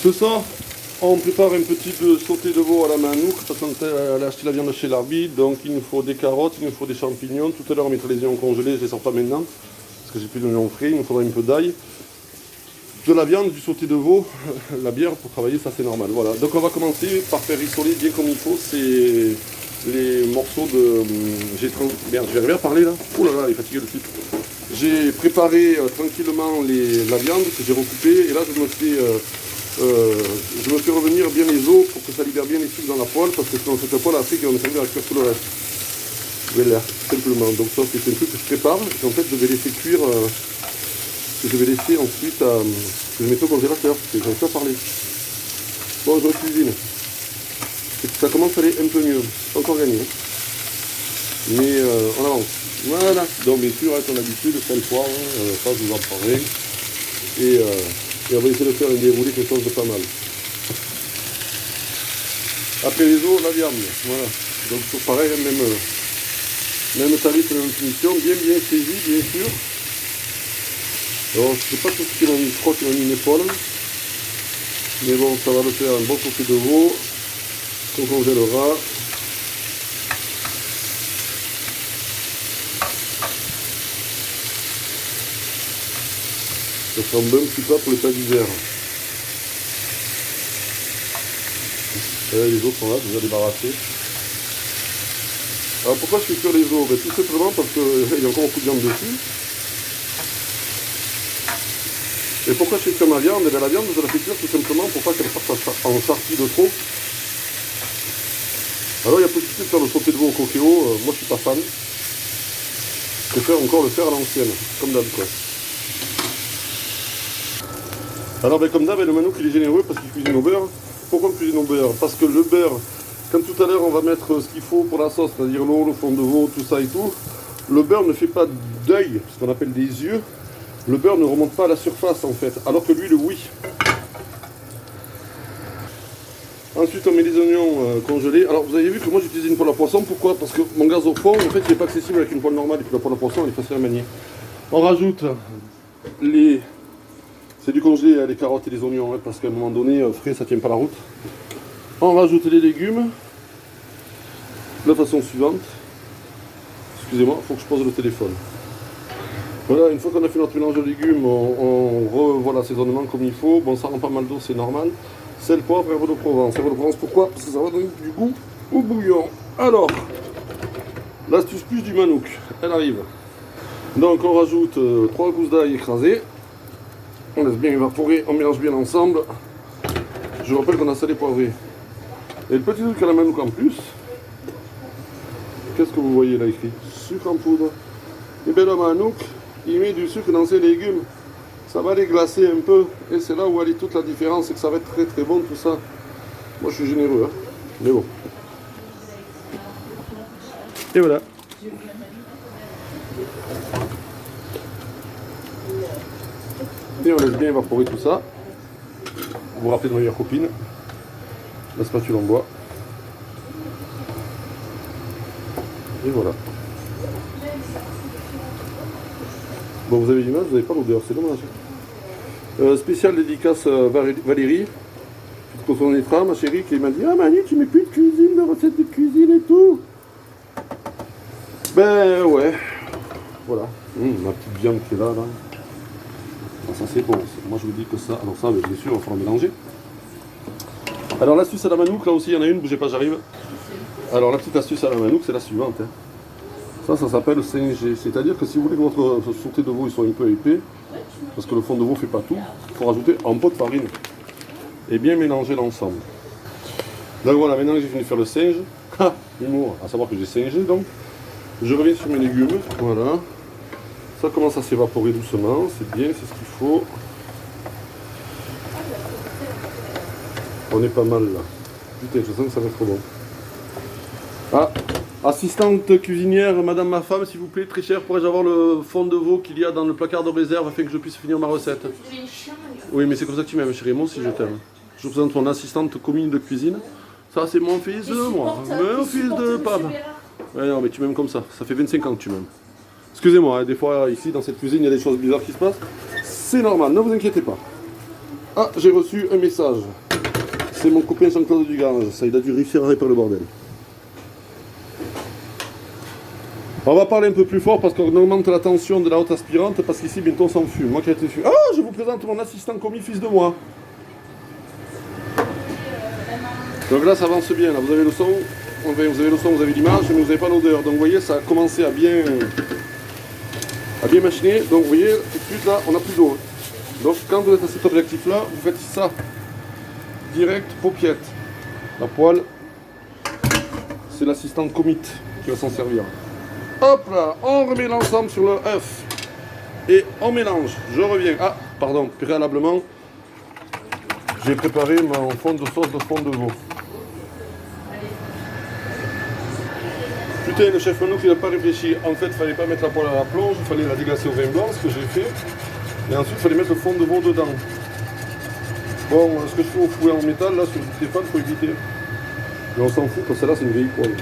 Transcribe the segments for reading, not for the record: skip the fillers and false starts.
Ce soir, on prépare un petit sauté de veau à la manouk parce qu'on a acheté la viande chez l'arbitre. Donc il nous faut des carottes, il nous faut des champignons. Tout à l'heure on mettra les oignons congelés, je ne les sors pas maintenant parce que j'ai plus d'oignons frais. Il nous faudra un peu d'ail, de la viande, du sauté de veau, la bière pour travailler, ça c'est normal. Voilà. Donc on va commencer par faire rissoler bien comme il faut les morceaux de... Merde, je vais arriver à parler là. Ouh là là, il est fatigué le type. J'ai préparé tranquillement la viande que j'ai recoupée et là je me fais revenir bien les os pour que ça libère bien les sucres dans la poêle parce que sinon cette poêle après qui va me servir à cuire tout le reste. Voilà, simplement. Donc ça c'est un truc que je prépare et en fait je vais laisser cuire, que je vais laisser ensuite que je mette au congélateur, parce que j'en ai pas parlé. Bon, je cuisine. Et ça commence à aller un peu mieux, c'est encore gagné. Mais on avance. Voilà, donc bien sûr, comme d'habitude, sel, poivre, ça je vous en parlerai. Et on va essayer de faire un déroulé quelque chose de pas mal. Après les os, la viande, voilà. Donc toujours pareil, même tarif, même finition, bien saisi, bien sûr. Alors je sais pas tout ce qu'il m'a mis, je crois qu'il m'a mis une épaule. Mais bon, ça va le faire un bon sauté de veau qu'on congélera. Ça sera un bon petit plat pour les plats d'hiver. Les os sont là, déjà débarrassés. Alors pourquoi je fais cuire les os? Tout simplement parce qu'il y a encore beaucoup de viande dessus. Et pourquoi je fais cuire ma viande? La viande, je la fais cuire tout simplement pour pas qu'elle parte en charpie de trop. Alors il y a possibilité de faire le sauté de veau au coquéo, moi je suis pas fan. Je préfère encore le faire à l'ancienne, comme d'hab quoi. Alors comme d'hab, le manouk il est généreux parce qu'il cuisine au beurre. Pourquoi on cuisine au beurre? Parce que le beurre, comme tout à l'heure on va mettre ce qu'il faut pour la sauce, c'est-à-dire l'eau, le fond de veau, tout ça et tout, le beurre ne fait pas d'œil, ce qu'on appelle des yeux. Le beurre ne remonte pas à la surface en fait, alors que l'huile oui. Ensuite on met les oignons congelés. Alors vous avez vu que moi j'utilise une poêle à poisson, pourquoi? Parce que mon gaz au fond en fait il n'est pas accessible avec une poêle normale et puis la poêle à poisson elle est facile à manier. On rajoute c'est du congelé, les carottes et les oignons, parce qu'à un moment donné, frais, ça tient pas la route. On rajoute les légumes de la façon suivante. Excusez-moi, il faut que je pose le téléphone. Voilà, une fois qu'on a fait notre mélange de légumes, on revoit l'assaisonnement comme il faut. Bon, ça rend pas mal d'eau, c'est normal. Sel, poivre et herbe de Provence. Herbe de Provence, pourquoi? Parce que ça va donner du goût au bouillon. Alors, l'astuce plus du manouk, elle arrive. Donc on rajoute 3 gousses d'ail écrasées. On laisse bien évaporer, on mélange bien ensemble. Je rappelle qu'on a salé poivré. Et le petit truc à la manouk en plus, qu'est-ce que vous voyez là écrit? Sucre en poudre. Et bien le manouk, il met du sucre dans ses légumes. Ça va les glacer un peu. Et c'est là où elle est toute la différence, c'est que ça va être très très bon tout ça. Moi je suis généreux, hein. Mais bon. Et voilà. Et on laisse bien évaporer tout ça. Vous vous rappelez de ma meilleure copine, la spatule en bois. Et voilà. Bon, vous avez l'image, vous n'avez pas l'odeur, c'est dommage. Spécial dédicace Valérie, petite cochon des femmes, ma chérie, qui m'a dit: ah Manu, tu mets plus de cuisine, de recettes de cuisine et tout. Ben ouais. Voilà. Ma petite viande qui est là. Ça c'est bon, moi je vous dis que ça, alors ça bien sûr il va falloir mélanger. Alors l'astuce à la manouk, là aussi il y en a une, bougez pas j'arrive. Alors la petite astuce à la manouk c'est la suivante. Ça s'appelle singer, c'est-à-dire que si vous voulez que votre sauté de veau il soit un peu épais, parce que le fond de veau ne fait pas tout, il faut rajouter un pot de farine et bien mélanger l'ensemble. Donc voilà, maintenant que j'ai fini de faire le singe, humour, à savoir que j'ai singé donc, je reviens sur mes légumes, voilà. Ça commence à s'évaporer doucement, c'est bien, c'est ce qu'il faut. On est pas mal là. Putain, je sens que ça va être trop bon. Ah, assistante cuisinière, madame ma femme, s'il vous plaît, très cher, pourrais-je avoir le fond de veau qu'il y a dans le placard de réserve afin que je puisse finir ma recette? Oui, mais c'est comme ça que tu m'aimes, chérie, moi aussi je t'aime. Je vous présente mon assistante commune de cuisine. Ça, c'est mon fils de moi, mon fils de papa. Ouais, non, mais tu m'aimes comme ça fait 25 ans que tu m'aimes. Excusez-moi, des fois ici dans cette cuisine il y a des choses bizarres qui se passent. C'est normal, ne vous inquiétez pas. Ah, j'ai reçu un message. C'est mon copain Jean-Claude Dugange. Ça, il a dû réussir à réparer le bordel. On va parler un peu plus fort parce qu'on augmente la tension de la haute aspirante parce qu'ici bientôt on s'en fume. Moi qui ai été dessus. Ah, je vous présente mon assistant commis fils de moi. Donc là ça avance bien, là. Vous avez le son, vous avez le son, vous avez l'image, mais vous n'avez pas l'odeur. Donc vous voyez, ça a commencé à bien machiner. Donc vous voyez, tout de suite là, on n'a plus d'eau. Donc quand vous êtes à cet objectif là, vous faites ça. Direct, paupiette. La poêle, c'est l'assistant commit qui va s'en servir. Hop là, on remet l'ensemble sur le œuf. Et on mélange. Je reviens. Ah, pardon, préalablement, j'ai préparé mon fond de sauce de fond de veau. Putain, le chef Manouk, il n'a pas réfléchi. En fait, il ne fallait pas mettre la poêle à la plonge, il fallait la déglacer au vin blanc, ce que j'ai fait. Et ensuite, il fallait mettre le fond de veau dedans. Bon, ce que je fais au fouet en métal, là, sur le téléphone, il faut éviter. Mais on s'en fout, parce que là, c'est une vieille poêle.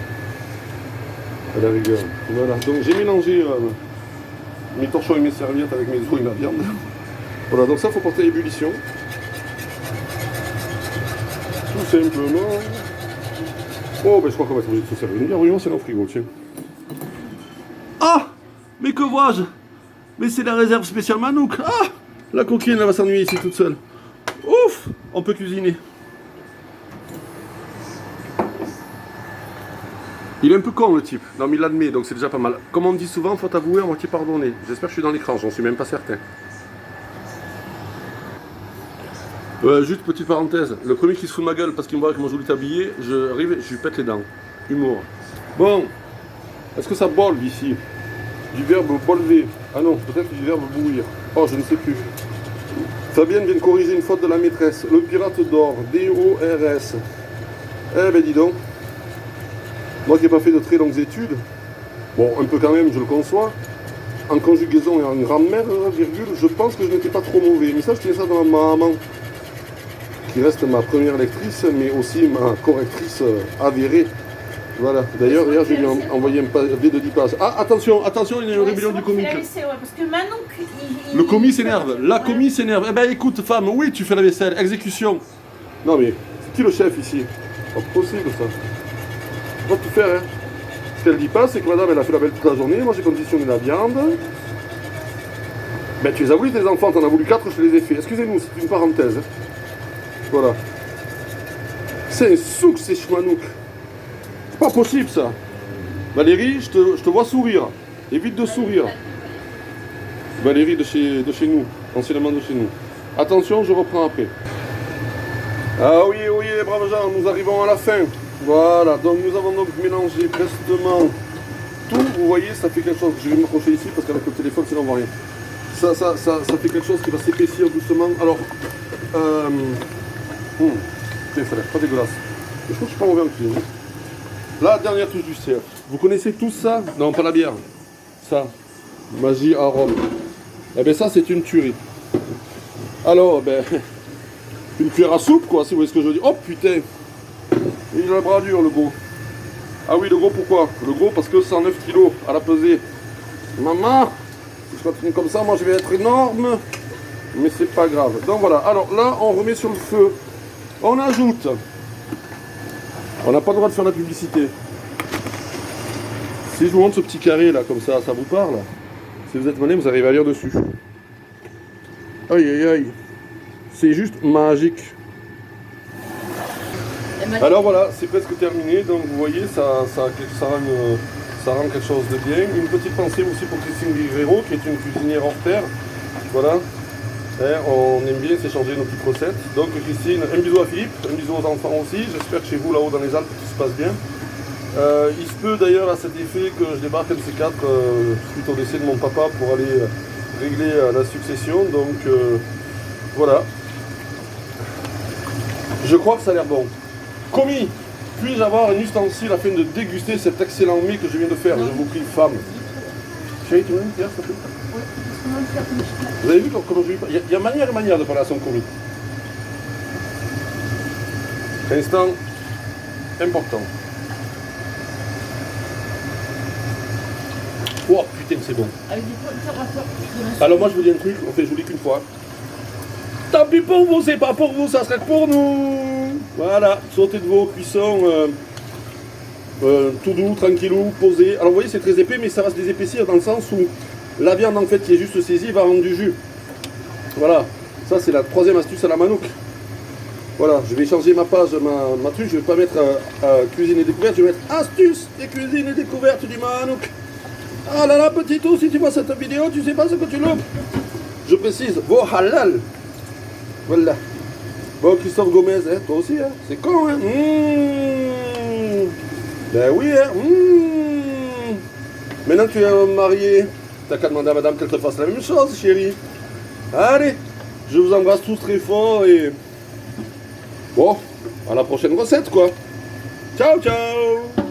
À la rigueur. Voilà. Donc, j'ai mélangé mes torchons et mes serviettes avec mes os et ma viande. Voilà, donc ça, il faut porter à ébullition. Tout simplement. Oh, ben je crois qu'on va être obligé de se servir une bière. Oui, c'est dans le frigo, tiens. Ah, mais que vois-je? Mais c'est la réserve spéciale Manouk. Ah, la coquine, elle va s'ennuyer ici toute seule. Ouf, on peut cuisiner. Il est un peu con le type, non mais il l'admet, donc c'est déjà pas mal. Comme on dit souvent, faut avouer à moitié pardonner. J'espère que je suis dans l'écran, j'en suis même pas certain. Juste petite parenthèse, le premier qui se fout de ma gueule parce qu'il me voit avec mon joli tablier, j'arrive et je lui pète les dents. Humour. Bon, est-ce que ça bolle ici? Du verbe bolver. Ah non, peut-être du verbe bouillir. Oh, je ne sais plus. Fabienne vient de corriger une faute de la maîtresse. Le pirate d'or, D-O-R-S. Eh ben dis donc. Moi qui n'ai pas fait de très longues études, bon, un peu quand même, je le conçois, en conjugaison et en grammaire, virgule, je pense que je n'étais pas trop mauvais. Mais ça, je tiens ça dans ma maman, qui reste ma première lectrice, mais aussi ma correctrice avérée. Voilà. D'ailleurs, hier, j'ai lui envoyé un pavé de 10 pages. Ah, attention, attention, il y a une rébellion du comique. Parce que Manouk, le commis s'énerve, la commis s'énerve. Eh ben écoute, femme, oui, tu fais la vaisselle, exécution. Non mais, c'est qui le chef ici? Pas possible ça. On va tout faire, hein. Ce qu'elle dit pas, c'est que madame, elle a fait la belle toute la journée, moi j'ai conditionné la viande. Ben tu les as voulu tes enfants, t'en as voulu 4, je te les ai fait. Excusez-nous, c'est une parenthèse. Hein. Voilà. C'est un souk, c'est chmanouk. C'est pas possible ça. Valérie, je te vois sourire. Évite de sourire. Valérie de chez nous, anciennement de chez nous. Attention, je reprends après. Ah oui, oui, les braves gens, nous arrivons à la fin. Voilà, donc nous avons donc mélangé prestement tout. Vous voyez, ça fait quelque chose. Je vais m'accrocher ici parce qu'avec le téléphone, sinon on voit rien. Ça fait quelque chose qui va s'épaissir doucement. Alors, tiens, ça a l'air pas dégueulasse. Je trouve que je suis pas mauvais en cuisine. La dernière touche du cerf. Vous connaissez tous ça? Non, pas la bière. Ça, magie à Rome. Eh bien ça, c'est une tuerie. Alors, ben, une cuillère à soupe, quoi, si vous voyez ce que je veux dire. Oh putain! Il a le bras dur, le gros. Ah oui, le gros, pourquoi? Le gros, parce que 109 kg à la pesée. Maman, si je continue comme ça, moi je vais être énorme. Mais c'est pas grave. Donc voilà, alors là, on remet sur le feu. On ajoute. On n'a pas le droit de faire la publicité. Si je vous montre ce petit carré là, comme ça vous parle. Si vous êtes monnaie, vous arrivez à lire dessus. Aïe aïe aïe. C'est juste magique. Alors voilà, c'est presque terminé, donc vous voyez, ça rend quelque chose de bien. Une petite pensée aussi pour Christine Guerrero, qui est une cuisinière hors pair. Voilà, on aime bien s'échanger nos petites recettes. Donc Christine, un bisou à Philippe, un bisou aux enfants aussi. J'espère que chez vous, là-haut dans les Alpes, tout se passe bien. Il se peut d'ailleurs à cet effet que je débarque un de ces quatre suite au décès de mon papa pour aller régler la succession. Donc voilà. Je crois que ça a l'air bon. Commis, puis-je avoir un ustensile afin de déguster cet excellent mets que je viens de faire? Je vous prie, femme. Chérie, tu veux une pierre, s'il te plaît? Oui. Vous avez vu comment je lui parle? Il y a manière et manière de parler à son commis. Instant important. Oh putain, c'est bon. Alors moi je vous dis un truc, on fait joli qu'une fois. Tant pis pour vous, c'est pas pour vous, ça serait pour nous. Voilà, sautez de vos cuissons tout doux, tranquillou, posé. Alors vous voyez, c'est très épais, mais ça va se désépaissir dans le sens où la viande en fait qui est juste saisie va rendre du jus. Voilà, ça c'est la troisième astuce à la manouche. Voilà, je vais changer ma page, ma truc, je vais pas mettre cuisine et découverte, je vais mettre astuce et cuisine et découverte du manouche. Ah là là, petit tout, si tu vois cette vidéo, tu sais pas ce que tu loupes. Je précise, vos halal. Voilà. Bon, Christophe Gomez, hein, toi aussi, hein, c'est con, hein. Ben oui, hein. Maintenant que tu es marié, t'as qu'à demander à madame qu'elle te fasse la même chose, chérie. Allez, je vous embrasse tous très fort et... Bon, à la prochaine recette, quoi. Ciao, ciao.